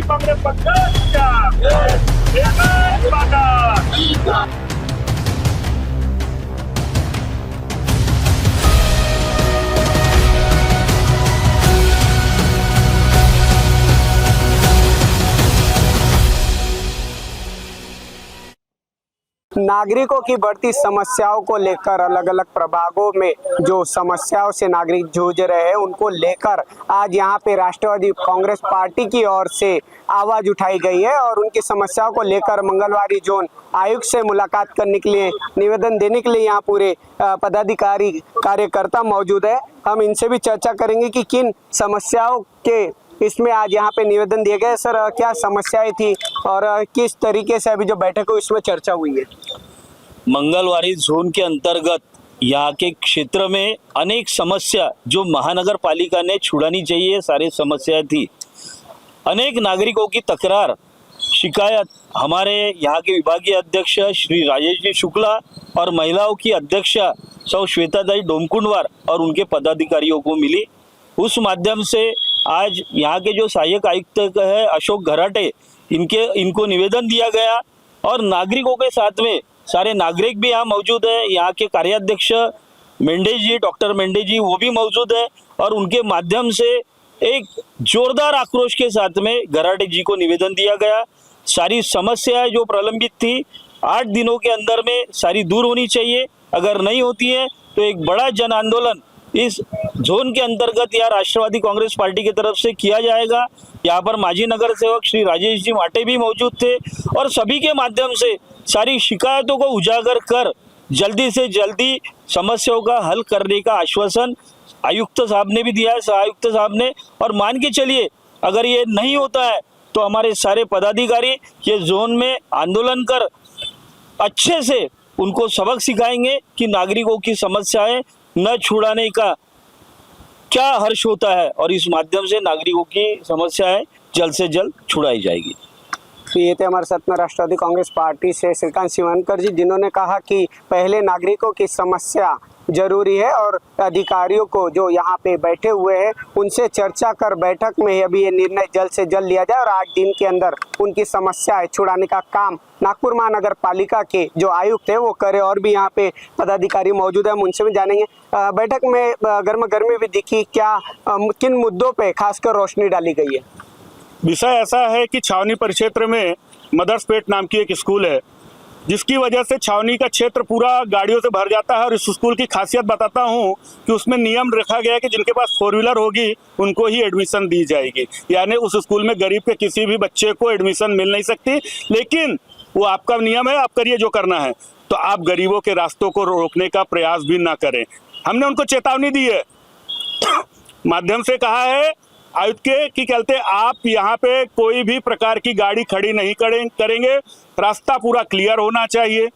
राष्ट्रवादी काँग्रेस पक्षाच्या एकच माता। नागरिकों की बढ़ती समस्याओं को लेकर अलग अलग प्रभागों में जो समस्याओं से नागरिक जूझ रहे हैं उनको लेकर आज यहाँ पे राष्ट्रवादी कांग्रेस पार्टी की ओर से आवाज उठाई गई है और उनकी समस्याओं को लेकर मंगलवारी जोन आयुक्त से मुलाकात करने के लिए निवेदन देने के लिए यहाँ पूरे पदाधिकारी कार्यकर्ता मौजूद है। हम इनसे भी चर्चा करेंगे कि किन समस्याओं के इसमें आज यहाँ पे निवेदन दिए गए। सर, क्या समस्याएं थी और किस तरीके से अभी जो बैठक हुई उसमें चर्चा हुई है? मंगलवारी जोन के अंतर्गत यहाँ के क्षेत्र में अनेक समस्या जो महानगर पालिका ने छुड़ानी चाहिए सारी समस्याएं थी। अनेक नागरिकों की तकरार शिकायत हमारे यहाँ के विभागीय अध्यक्ष श्री राजेश जी शुक्ला और महिलाओं की अध्यक्ष सौ श्वेतादाई डोमकुंडवार और उनके पदाधिकारियों को मिली। उस माध्यम से आज यहाँ के जो सहायक आयुक्त है अशोक घराटे इनको निवेदन दिया गया और नागरिकों के साथ में सारे नागरिक भी यहाँ मौजूद है। यहाँ के कार्याध्यक्ष मेंढे जी, डॉक्टर मेंढे जी वो भी मौजूद है और उनके माध्यम से एक जोरदार आक्रोश के साथ में घराटे जी को निवेदन दिया गया। सारी समस्याएं जो प्रलंबित थी 8 दिनों के अंदर में सारी दूर होनी चाहिए। अगर नहीं होती है तो एक बड़ा जन आंदोलन इस जोन के अंतर्गत या राष्ट्रवादी कांग्रेस पार्टी की तरफ से किया जाएगा। यहाँ पर माजी नगर सेवक श्री राजेश जी माटे भी मौजूद थे और सभी के माध्यम से सारी शिकायतों को उजागर कर जल्दी से जल्दी समस्याओं का हल करने का आश्वासन आयुक्त साहब ने भी दिया है, सहायुक्त साहब ने। और मान के चलिए अगर ये नहीं होता है तो हमारे सारे पदाधिकारी ये जोन में आंदोलन कर अच्छे से उनको सबक सिखाएंगे कि नागरिकों की समस्याएं न छुड़ाने का क्या हर्ष होता है और इस माध्यम से नागरिकों की समस्याएं जल्द से जल्द छुड़ाई जाएगी। तो ये थे हमारे साथ में राष्ट्रवादी कांग्रेस पार्टी से श्रीकांत शिवानकर जी, जिन्होंने कहा कि पहले नागरिकों की समस्या जरूरी है और अधिकारियों को जो यहाँ पे बैठे हुए हैं उनसे चर्चा कर बैठक में ही अभी ये निर्णय जल्द से जल्द लिया जाए और 8 दिन के अंदर उनकी समस्याएं छुड़ाने का काम नागपुर महानगर पालिका के जो आयुक्त है वो करे। और भी यहाँ पे पदाधिकारी मौजूद है, हम उनसे भी जानेंगे। बैठक में गर्मा गर्मी भी दिखी, क्या किन मुद्दों पे खासकर रोशनी डाली गई है? विषय ऐसा है कि छावनी परिक्षेत्र में मदर्सपेट नाम की एक स्कूल है जिसकी वजह से छावनी का क्षेत्र पूरा गाड़ियों से भर जाता है। और इस स्कूल की खासियत बताता हूँ कि उसमें नियम रखा गया है कि जिनके पास 4 व्हीलर होगी उनको ही एडमिशन दी जाएगी। यानी उस स्कूल में गरीब के किसी भी बच्चे को एडमिशन मिल नहीं सकती, लेकिन वो आपका नियम है, आप करिए जो करना है। तो आप गरीबों के रास्तों को रोकने का प्रयास भी ना करें। हमने उनको चेतावनी दी है, माध्यम से कहा है आयुक्त के कि कहते आप यहाँ पे कोई भी प्रकार की गाड़ी खड़ी नहीं करेंगे, रास्ता पूरा क्लियर होना चाहिए।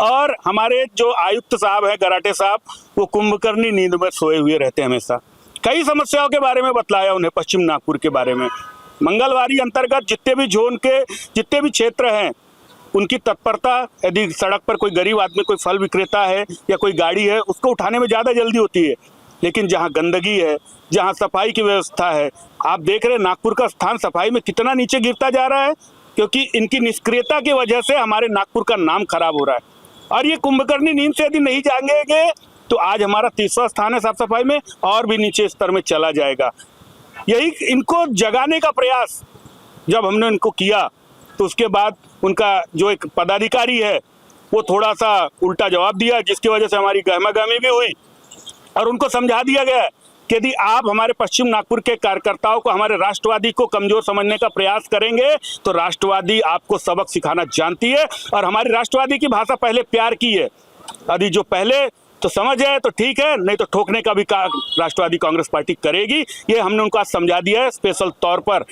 और हमारे जो आयुक्त साहब हैं घराटे साहब, वो कुंभकर्णी नींद में सोए हुए रहते हैं हमेशा। कई समस्याओं के बारे में बतलाया उन्हें, पश्चिम नागपुर के बारे में। मंगलवारी अंतर्गत जितने भी जोन के जितने भी क्षेत्र हैं उनकी तत्परता, यदि सड़क पर कोई गरीब आदमी कोई फल विक्रेता है या कोई गाड़ी है उसको उठाने में ज़्यादा जल्दी होती है। लेकिन जहाँ गंदगी है, जहाँ सफाई की व्यवस्था है, आप देख रहे हैं नागपुर का स्थान सफाई में कितना नीचे गिरता जा रहा है, क्योंकि इनकी निष्क्रियता की वजह से हमारे नागपुर का नाम खराब हो रहा है। और ये कुंभकर्णी नींद से यदि नहीं जागेंगे तो आज हमारा 3रा स्थान है साफ सफाई में और भी नीचे स्तर में चला जाएगा। यही इनको जगाने का प्रयास जब हमने इनको किया तो उसके बाद उनका जो एक पदाधिकारी है वो थोड़ा सा उल्टा जवाब दिया, जिसकी वजह से हमारी गहमागहमी भी हुई। और उनको समझा दिया गया कि यदि आप हमारे पश्चिम नागपुर के कार्यकर्ताओं को, हमारे राष्ट्रवादी को कमजोर समझने का प्रयास करेंगे तो राष्ट्रवादी आपको सबक सिखाना जानती है। और हमारी राष्ट्रवादी की भाषा पहले प्यार की है। यदि जो पहले तो समझ है तो ठीक है, नहीं तो ठोकने का भी राष्ट्रवादी कांग्रेस पार्टी करेगी। ये हमने उनको आज समझा दिया है स्पेशल तौर पर।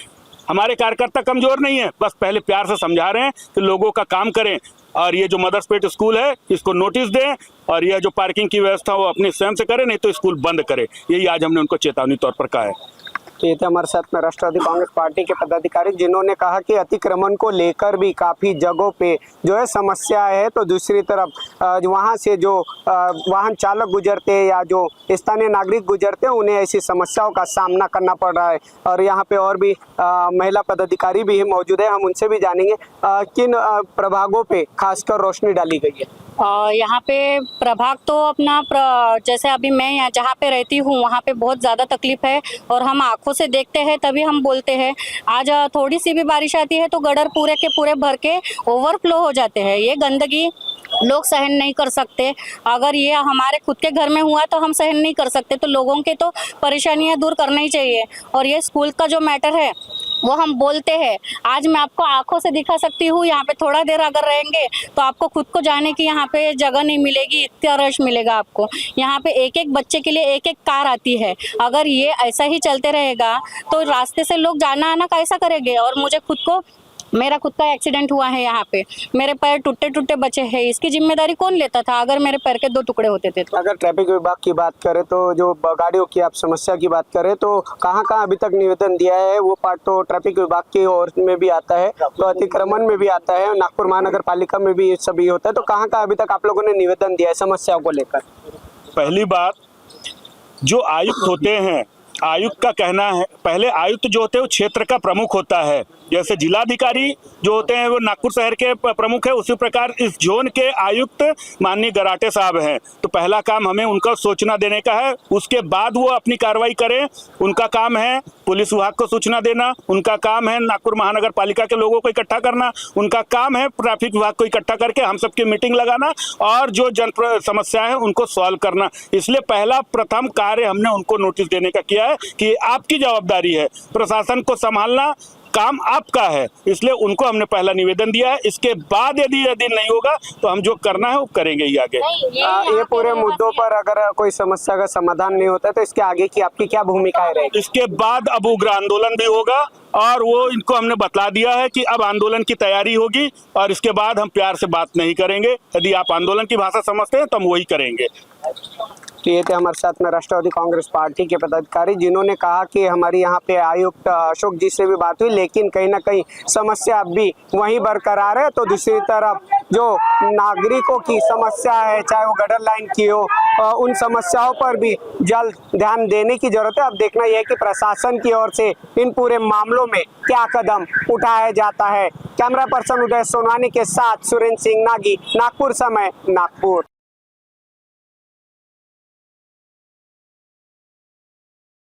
हमारे कार्यकर्ता कमजोर नहीं है, बस पहले प्यार से समझा रहे हैं कि लोगों का काम करें। और ये जो मदर्सपेट स्कूल है इसको नोटिस दें और यह जो पार्किंग की व्यवस्था वो अपने स्वयं से करें, नहीं तो स्कूल बंद करें। यही आज हमने उनको चेतावनी तौर पर कहा है। ये थे हमारे साथ में राष्ट्रवादी कांग्रेस पार्टी के पदाधिकारी, जिन्होंने कहा कि अतिक्रमण को लेकर भी काफ़ी जगहों पे जो है समस्या है, तो दूसरी तरफ वहाँ से जो वाहन चालक गुजरते हैं या जो स्थानीय नागरिक गुजरते हैं उन्हें ऐसी समस्याओं का सामना करना पड़ रहा है। और यहाँ पे और भी महिला पदाधिकारी भी मौजूद है, हम उनसे भी जानेंगे किन प्रभागों पे खासकर रोशनी डाली गई है। यहाँ पे प्रभाग तो अपना जैसे अभी मैं यहाँ जहाँ पे रहती हूँ वहाँ पे बहुत ज़्यादा तकलीफ है और हम आंखों से देखते हैं तभी हम बोलते हैं। आज थोड़ी सी भी बारिश आती है तो गटर पूरे के पूरे भर के ओवरफ्लो हो जाते हैं। ये गंदगी लोग सहन नहीं कर सकते। अगर ये हमारे खुद के घर में हुआ तो हम सहन नहीं कर सकते, तो लोगों के तो परेशानियां दूर करना ही चाहिए। और ये स्कूल का जो मैटर है वो हम बोलते हैं। आज मैं आपको आंखों से दिखा सकती हूँ, यहाँ पे थोड़ा देर अगर रहेंगे तो आपको खुद को जाने की यहाँ पे जगह नहीं मिलेगी, इतना रश मिलेगा आपको। यहाँ पे एक एक बच्चे के लिए एक एक कार आती है। अगर ये ऐसा ही चलते रहेगा तो रास्ते से लोग जाना आना कैसा करेंगे। और मुझे मेरा खुद का एक्सीडेंट हुआ है, यहाँ पे मेरे पैर टूटे टूटे बचे हैं। इसकी जिम्मेदारी कौन लेता था अगर मेरे पैर के 2 टुकड़े होते थे तो? अगर ट्रैफिक विभाग की बात करें तो जो गाड़ियों की आप समस्या की बात करें तो कहाँ कहाँ अभी तक निवेदन दिया है? वो पार्ट तो ट्रैफिक विभाग की ओर में भी आता है, तो अतिक्रमण में भी आता है, नागपुर महानगर पालिका में भी सभी होता है, तो कहाँ कहाँ अभी तक आप लोगों ने निवेदन दिया है समस्याओं को लेकर? पहली बात, जो आयुक्त होते हैं, आयुक्त का कहना है, पहले आयुक्त जो होते हैं वो क्षेत्र का प्रमुख होता है। जैसे जिलाधिकारी जो होते हैं वो नागपुर शहर के प्रमुख है, उसी प्रकार इस जोन के आयुक्त माननीय गराटे साहब हैं। तो पहला काम हमें उनका सूचना देने का है, उसके बाद वो अपनी कार्रवाई करें। उनका काम है पुलिस विभाग को सूचना देना, उनका काम है नागपुर महानगर पालिका के लोगों को इकट्ठा करना, उनका काम है ट्रैफिक विभाग को इकट्ठा करके हम सबकी मीटिंग लगाना और जो जन समस्याएं हैं उनको सॉल्व करना। इसलिए पहला प्रथम कार्य हमने उनको नोटिस देने का किया है कि आपकी जवाबदारी है, प्रशासन को संभालना काम आपका है, इसलिए उनको हमने पहला निवेदन दिया है। इसके बाद यदि नहीं होगा तो हम जो करना है वो करेंगे ही आगे। ये पूरे मुद्दों पर अगर कोई समस्या का समाधान नहीं होता तो इसके आगे की आपकी क्या भूमिका रहेगी? इसके बाद अब उग्र आंदोलन भी होगा और वो इनको हमने बतला दिया है कि अब आंदोलन की तैयारी होगी और इसके बाद हम प्यार से बात नहीं करेंगे। यदि आप आंदोलन की भाषा समझते हैं तो हम वही करेंगे। तो ये थे हमारे साथ में राष्ट्रवादी कांग्रेस पार्टी के पदाधिकारी, जिन्होंने कहा कि हमारी यहाँ पे आयुक्त अशोक जी से भी बात हुई, लेकिन कहीं ना कहीं समस्या अब भी वहीं बरकरार है। तो दूसरी तरफ जो नागरिकों की समस्या है, चाहे वो गटर लाइन की हो, उन समस्याओं पर भी जल्द ध्यान देने की जरूरत है। अब देखना यह है कि प्रशासन की ओर से इन पूरे मामलों में क्या कदम उठाया जाता है। कैमरा पर्सन उदय सोनवानी के साथ सुरेंद्र सिंह नागी, नागपुर समय, नागपुर।